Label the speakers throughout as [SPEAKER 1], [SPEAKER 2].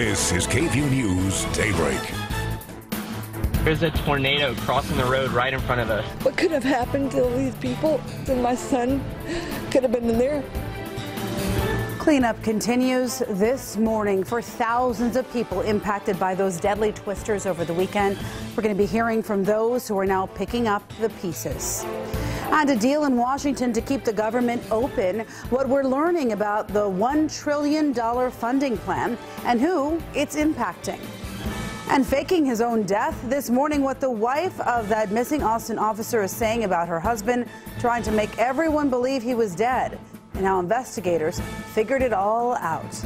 [SPEAKER 1] This is KVUE News Daybreak.
[SPEAKER 2] There's a tornado crossing the road right in front of us.
[SPEAKER 3] What could have happened to these people? And my son could have been in there.
[SPEAKER 4] Cleanup continues this morning for thousands of people impacted by those deadly twisters over the weekend. We're going to be hearing from those who are now picking up the pieces. And a deal in Washington to keep the government open. What we're learning about the $1 trillion funding plan and who it's impacting. And faking his own death this morning, what the wife of that missing Austin officer is saying about her husband, trying to make everyone believe he was dead, and how investigators figured it all out.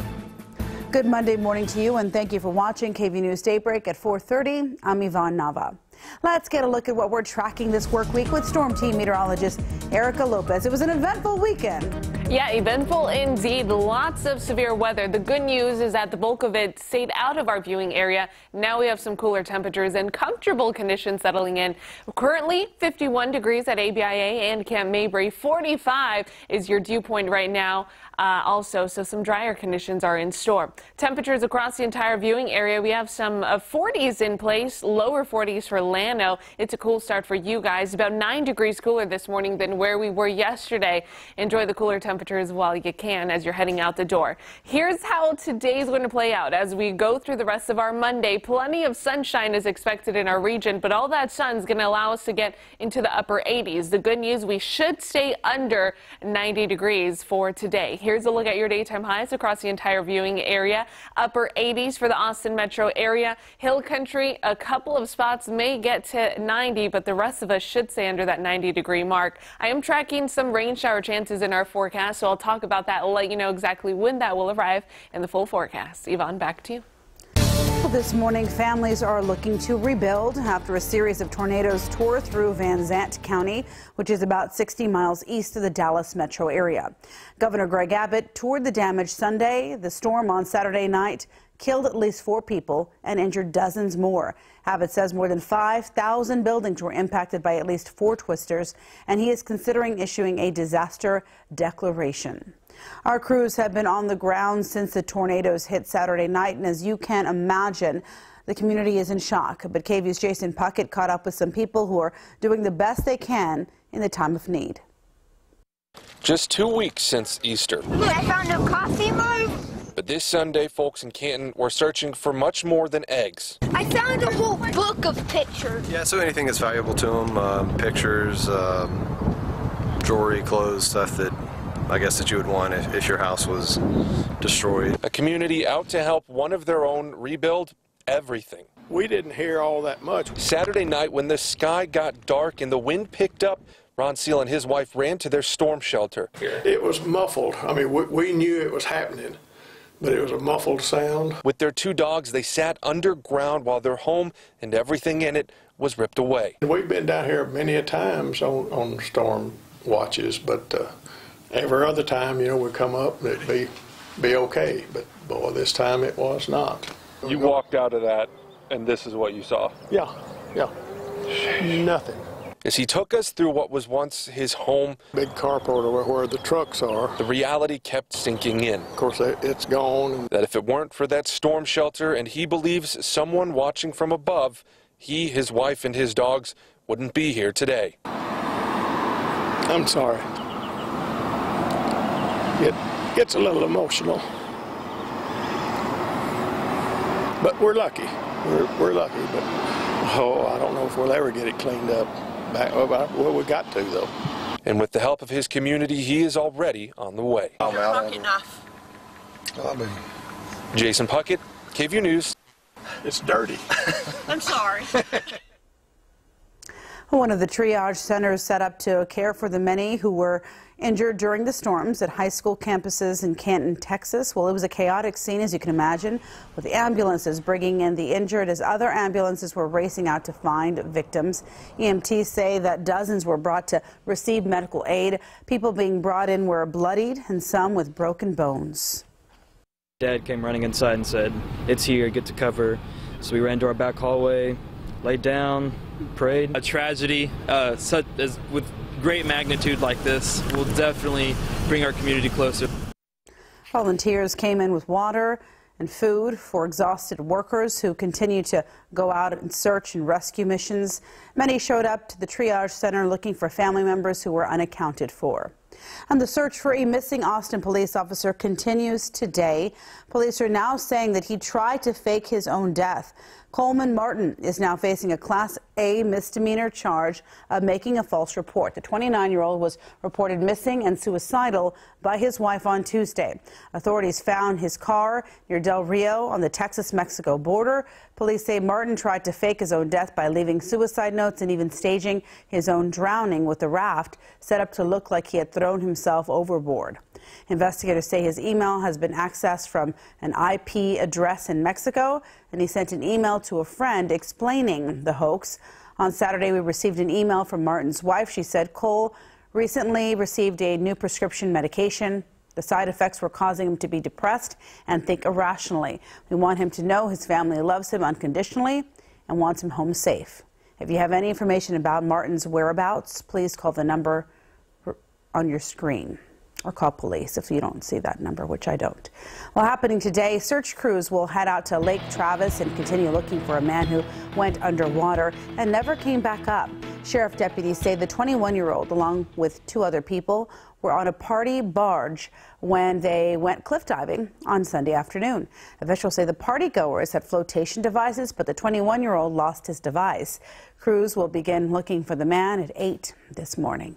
[SPEAKER 4] Good Monday morning to you, and thank you for watching KVUE News Daybreak at 4:30. I'm Yvonne Nava. Let's get a look at what we're tracking this work week with Storm Team meteorologist Erica Lopez. It was an eventful weekend.
[SPEAKER 5] Yeah, eventful indeed. Lots of severe weather. The good news is that the bulk of it stayed out of our viewing area. Now we have some cooler temperatures and comfortable conditions settling in. Currently 51 degrees at ABIA and Camp Mabry. 45 is your dew point right now. So some drier conditions are in store. Temperatures across the entire viewing area. We have some 40s in place, lower 40s for Llano. It's a cool start for you guys. About 9 degrees cooler this morning than where we were yesterday. Enjoy the cooler temperatures while you can as you're heading out the door. Here's how today's going to play out as we go through the rest of our Monday. Plenty of sunshine is expected in our region, but all that sun's going to allow us to get into the upper 80s. The good news, we should stay under 90 degrees for today. Here's a look at your daytime highs across the entire viewing area. Upper 80s for the Austin metro area. Hill country, a couple of spots may get to 90, but the rest of us should stay under that 90-degree mark. I am tracking some rain shower chances in our forecast, so I'll talk about that and let you know exactly when that will arrive in the full forecast. Yvonne, back to you.
[SPEAKER 4] This morning, families are looking to rebuild after a series of tornadoes tore through Van Zant County, which is about 60 miles east of the Dallas metro area. Governor Greg Abbott toured the damage Sunday. The storm on Saturday night killed at least 4 people and injured dozens more. Abbott says more than 5,000 buildings were impacted by at least 4 twisters, and he is considering issuing a disaster declaration. Our crews have been on the ground since the tornadoes hit Saturday night, and as you can imagine, the community is in shock. But KVUE's Jason Puckett caught up with some people who are doing the best they can in the time of need.
[SPEAKER 6] Just 2 weeks since Easter.
[SPEAKER 7] I found a coffee mug.
[SPEAKER 6] But this Sunday, folks in Canton were searching for much more than eggs.
[SPEAKER 7] I found a whole book of pictures.
[SPEAKER 8] Yeah, so anything that's valuable to them, pictures, jewelry, clothes, stuff that I guess that you would want if your house was destroyed.
[SPEAKER 6] A community out to help one of their own rebuild everything.
[SPEAKER 9] We didn't hear all that much.
[SPEAKER 6] Saturday night when the sky got dark and the wind picked up, Ron Seal and his wife ran to their storm shelter.
[SPEAKER 9] It was muffled. I mean, we knew it was happening, but it was a muffled sound.
[SPEAKER 6] With their 2 dogs, they sat underground while their home and everything in it was ripped away.
[SPEAKER 9] We've been down here many a times on storm watches, but every other time, you know, we come up and it'd be okay. But boy, this time it was not.
[SPEAKER 10] You walked out of that, and this is what you saw?
[SPEAKER 9] Yeah. Nothing.
[SPEAKER 6] As he took us through what was once his home,
[SPEAKER 9] Big carport where the trucks are,
[SPEAKER 6] the reality kept sinking in.
[SPEAKER 9] Of course, it's gone.
[SPEAKER 6] That if it weren't for that storm shelter and he believes someone watching from above, he, his wife, and his dogs wouldn't be here today.
[SPEAKER 9] I'm sorry. It gets a little emotional. But we're lucky. We're lucky, but I don't know if we'll ever get it cleaned up. Well, we got to, though.
[SPEAKER 6] And with the help of his community, he is already on the way.
[SPEAKER 7] Enough.
[SPEAKER 6] Jason Puckett, KVUE News.
[SPEAKER 9] It's dirty.
[SPEAKER 7] I'm sorry.
[SPEAKER 4] One of the triage centers set up to care for the many who were injured during the storms at high school campuses in Canton, Texas. Well, it was a chaotic scene, as you can imagine, with the ambulances bringing in the injured as other ambulances were racing out to find victims. EMTs say that dozens were brought to receive medical aid. People being brought in were bloodied and some with broken bones.
[SPEAKER 11] Dad came running inside and said, "It's here, get to cover." So we ran to our back hallway, laid down, prayed.
[SPEAKER 12] A tragedy with great magnitude like this will definitely bring our community closer.
[SPEAKER 4] Volunteers came in with water and food for exhausted workers who continue to go out and search and rescue missions. Many showed up to the triage center looking for family members who were unaccounted for. And the search for a missing Austin police officer continues today. Police are now saying that he tried to fake his own death. Coleman Martin is now facing a Class A misdemeanor charge of making a false report. The 29-year-old was reported missing and suicidal by his wife on Tuesday. Authorities found his car near Del Rio on the Texas-Mexico border. Police say Martin tried to fake his own death by leaving suicide notes and even staging his own drowning with the raft set up to look like he had thrown himself overboard. Investigators say his email has been accessed from an IP address in Mexico, and he sent an email to a friend explaining the hoax. On Saturday, we received an email from Martin's wife. She said Cole recently received a new prescription medication. The side effects were causing him to be depressed and think irrationally. We want him to know his family loves him unconditionally and wants him home safe. If you have any information about Martin's whereabouts, please call the number on your screen, or call police if you don't see that number, which I don't. Well, happening today, search crews will head out to Lake Travis and continue looking for a man who went underwater and never came back up. Sheriff deputies say the 21-year-old, along with 2 other people, were on a party barge when they went cliff diving on Sunday afternoon. Officials say the partygoers had flotation devices, but the 21-year-old lost his device. Crews will begin looking for the man at 8 this morning.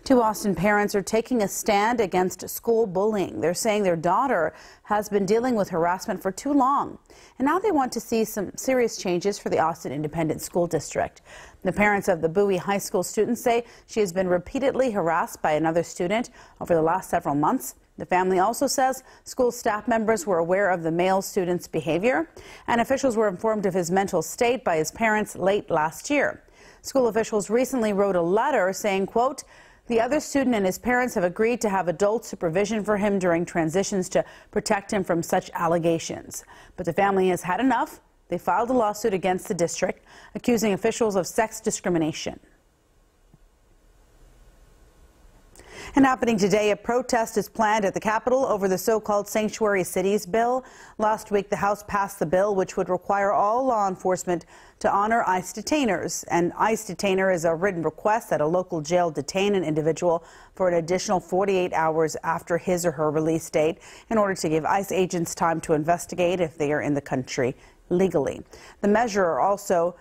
[SPEAKER 4] 2 Austin parents are taking a stand against school bullying. They're saying their daughter has been dealing with harassment for too long, and now they want to see some serious changes for the Austin Independent School District. The parents of the Bowie High School student say she has been repeatedly harassed by another student over the last several months. The family also says school staff members were aware of the male student's behavior, and officials were informed of his mental state by his parents late last year. School officials recently wrote a letter saying, quote, "The other student and his parents have agreed to have adult supervision for him during transitions to protect him from such allegations." But the family has had enough. They filed a lawsuit against the district, accusing officials of sex discrimination. And happening today, a protest is planned at the Capitol over the so-called Sanctuary Cities bill. Last week, the House passed the bill, which would require all law enforcement to honor ICE detainers. An ICE detainer is a written request that a local jail detain an individual for an additional 48 hours after his or her release date in order to give ICE agents time to investigate if they are in the country legally. The measure also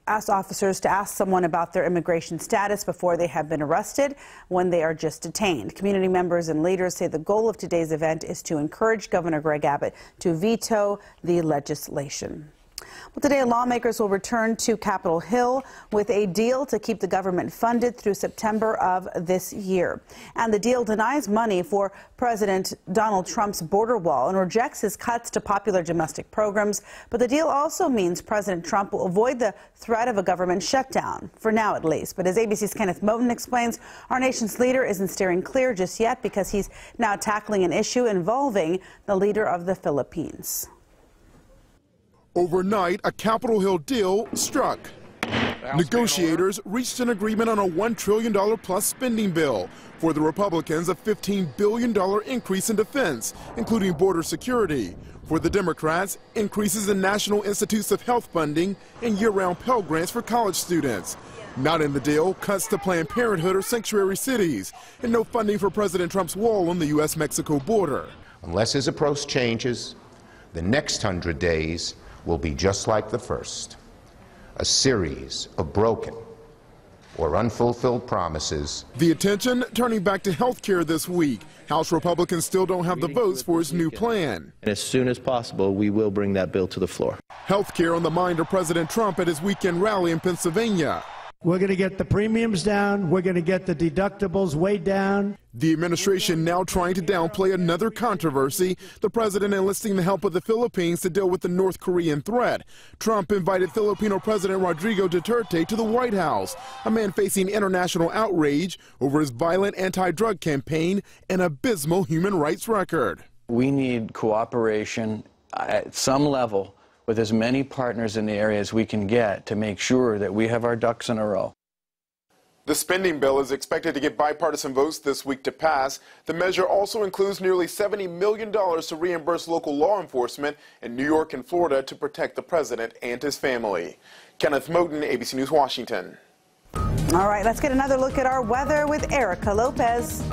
[SPEAKER 4] asks officers to ask someone about their immigration status before they have been arrested when they are just detained. Community members and leaders say the goal of today's event is to encourage Governor Greg Abbott to veto the legislation. Well, today, lawmakers will return to Capitol Hill with a deal to keep the government funded through September of this year. And the deal denies money for President Donald Trump's border wall and rejects his cuts to popular domestic programs. But the deal also means President Trump will avoid the threat of a government shutdown, for now at least. But as ABC's Kenneth Moten explains, our nation's leader isn't steering clear just yet because he's now tackling an issue involving the leader of the Philippines.
[SPEAKER 13] Overnight, a Capitol Hill deal struck. Negotiators reached an agreement on a $1 trillion plus spending bill. For the Republicans, a $15 billion increase in defense, including border security. For the Democrats, increases in National Institutes of Health funding and year-round Pell Grants for college students. Not in the deal, cuts to Planned Parenthood or sanctuary cities, and no funding for President Trump's wall on the U.S.-Mexico border.
[SPEAKER 14] Unless his approach changes, the next 100 days will be just like the first, a series of broken or unfulfilled promises.
[SPEAKER 13] The attention turning back to health care this week. House Republicans still don't have the votes for his new plan.
[SPEAKER 15] And as soon as possible, we will bring that bill to the floor.
[SPEAKER 13] Health care on the mind of President Trump at his weekend rally in Pennsylvania.
[SPEAKER 16] We're going to get the premiums down. We're going to get the deductibles way down.
[SPEAKER 13] The administration now trying to downplay another controversy, the president enlisting the help of the Philippines to deal with the North Korean threat. Trump invited Filipino President Rodrigo Duterte to the White House, a man facing international outrage over his violent anti-drug campaign and abysmal human rights record.
[SPEAKER 17] We need cooperation at some level with as many partners in the area as we can get to make sure that we have our ducks in a row.
[SPEAKER 13] The spending bill is expected to get bipartisan votes this week to pass. The measure also includes nearly $70 million to reimburse local law enforcement in New York and Florida to protect the president and his family. Kenneth Moten, ABC News, Washington.
[SPEAKER 4] All right, let's get another look at our weather with Erica Lopez.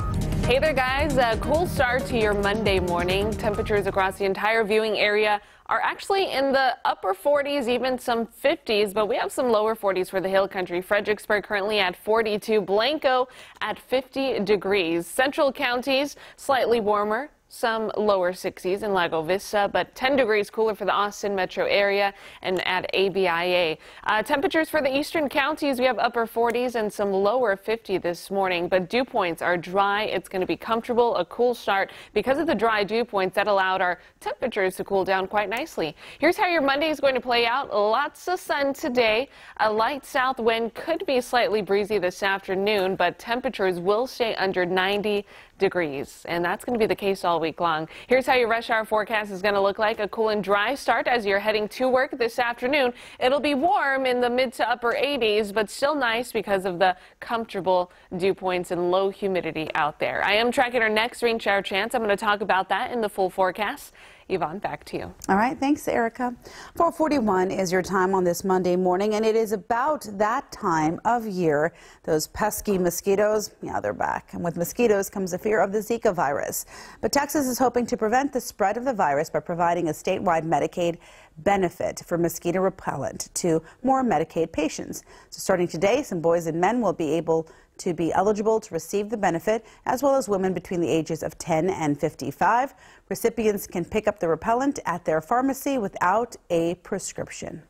[SPEAKER 5] Hey there, guys. A cool start to your Monday morning. Temperatures across the entire viewing area are actually in the upper 40s, even some 50s, but we have some lower 40s for the hill country. Fredericksburg currently at 42, Blanco at 50 degrees. Central counties slightly warmer. Some lower 60s in Lago Vista, but 10 degrees cooler for the Austin metro area and at ABIA. Temperatures for the eastern counties, we have upper 40s and some lower 50 this morning, but dew points are dry. It's going to be comfortable, a cool start. Because of the dry dew points, that allowed our temperatures to cool down quite nicely. Here's how your Monday is going to play out. Lots of sun today. A light south wind could be slightly breezy this afternoon, but temperatures will stay under 90 degrees, and that's going to be the case all week long. Here's how your rush hour forecast is going to look like. A cool and dry start as you're heading to work this afternoon. It'll be warm in the mid to upper 80s, but still nice because of the comfortable dew points and low humidity out there. I am tracking our next rain shower chance. I'm going to talk about that in the full forecast. Yvonne, back to you.
[SPEAKER 4] All right, thanks, Erica. 4:41 is your time on this Monday morning, and it is about that time of year. Those pesky mosquitoes, yeah, they're back. And with mosquitoes comes the fear of the Zika virus. But Texas is hoping to prevent the spread of the virus by providing a statewide Medicaid benefit for mosquito repellent to more Medicaid patients. So starting today, some boys and men will be able to be eligible to receive the benefit, as well as women between the ages of 10 and 55. Recipients can pick up the repellent at their pharmacy without a prescription.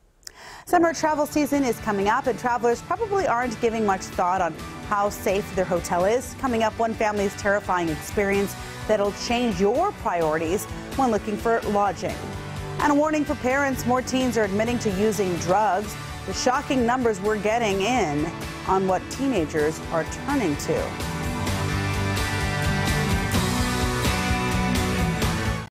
[SPEAKER 4] Summer travel season is coming up, and travelers probably aren't giving much thought on how safe their hotel is. Coming up, one family's terrifying experience that'll change your priorities when looking for lodging. And a warning for parents, more teens are admitting to using drugs. The shocking numbers we're getting in on what teenagers are turning to.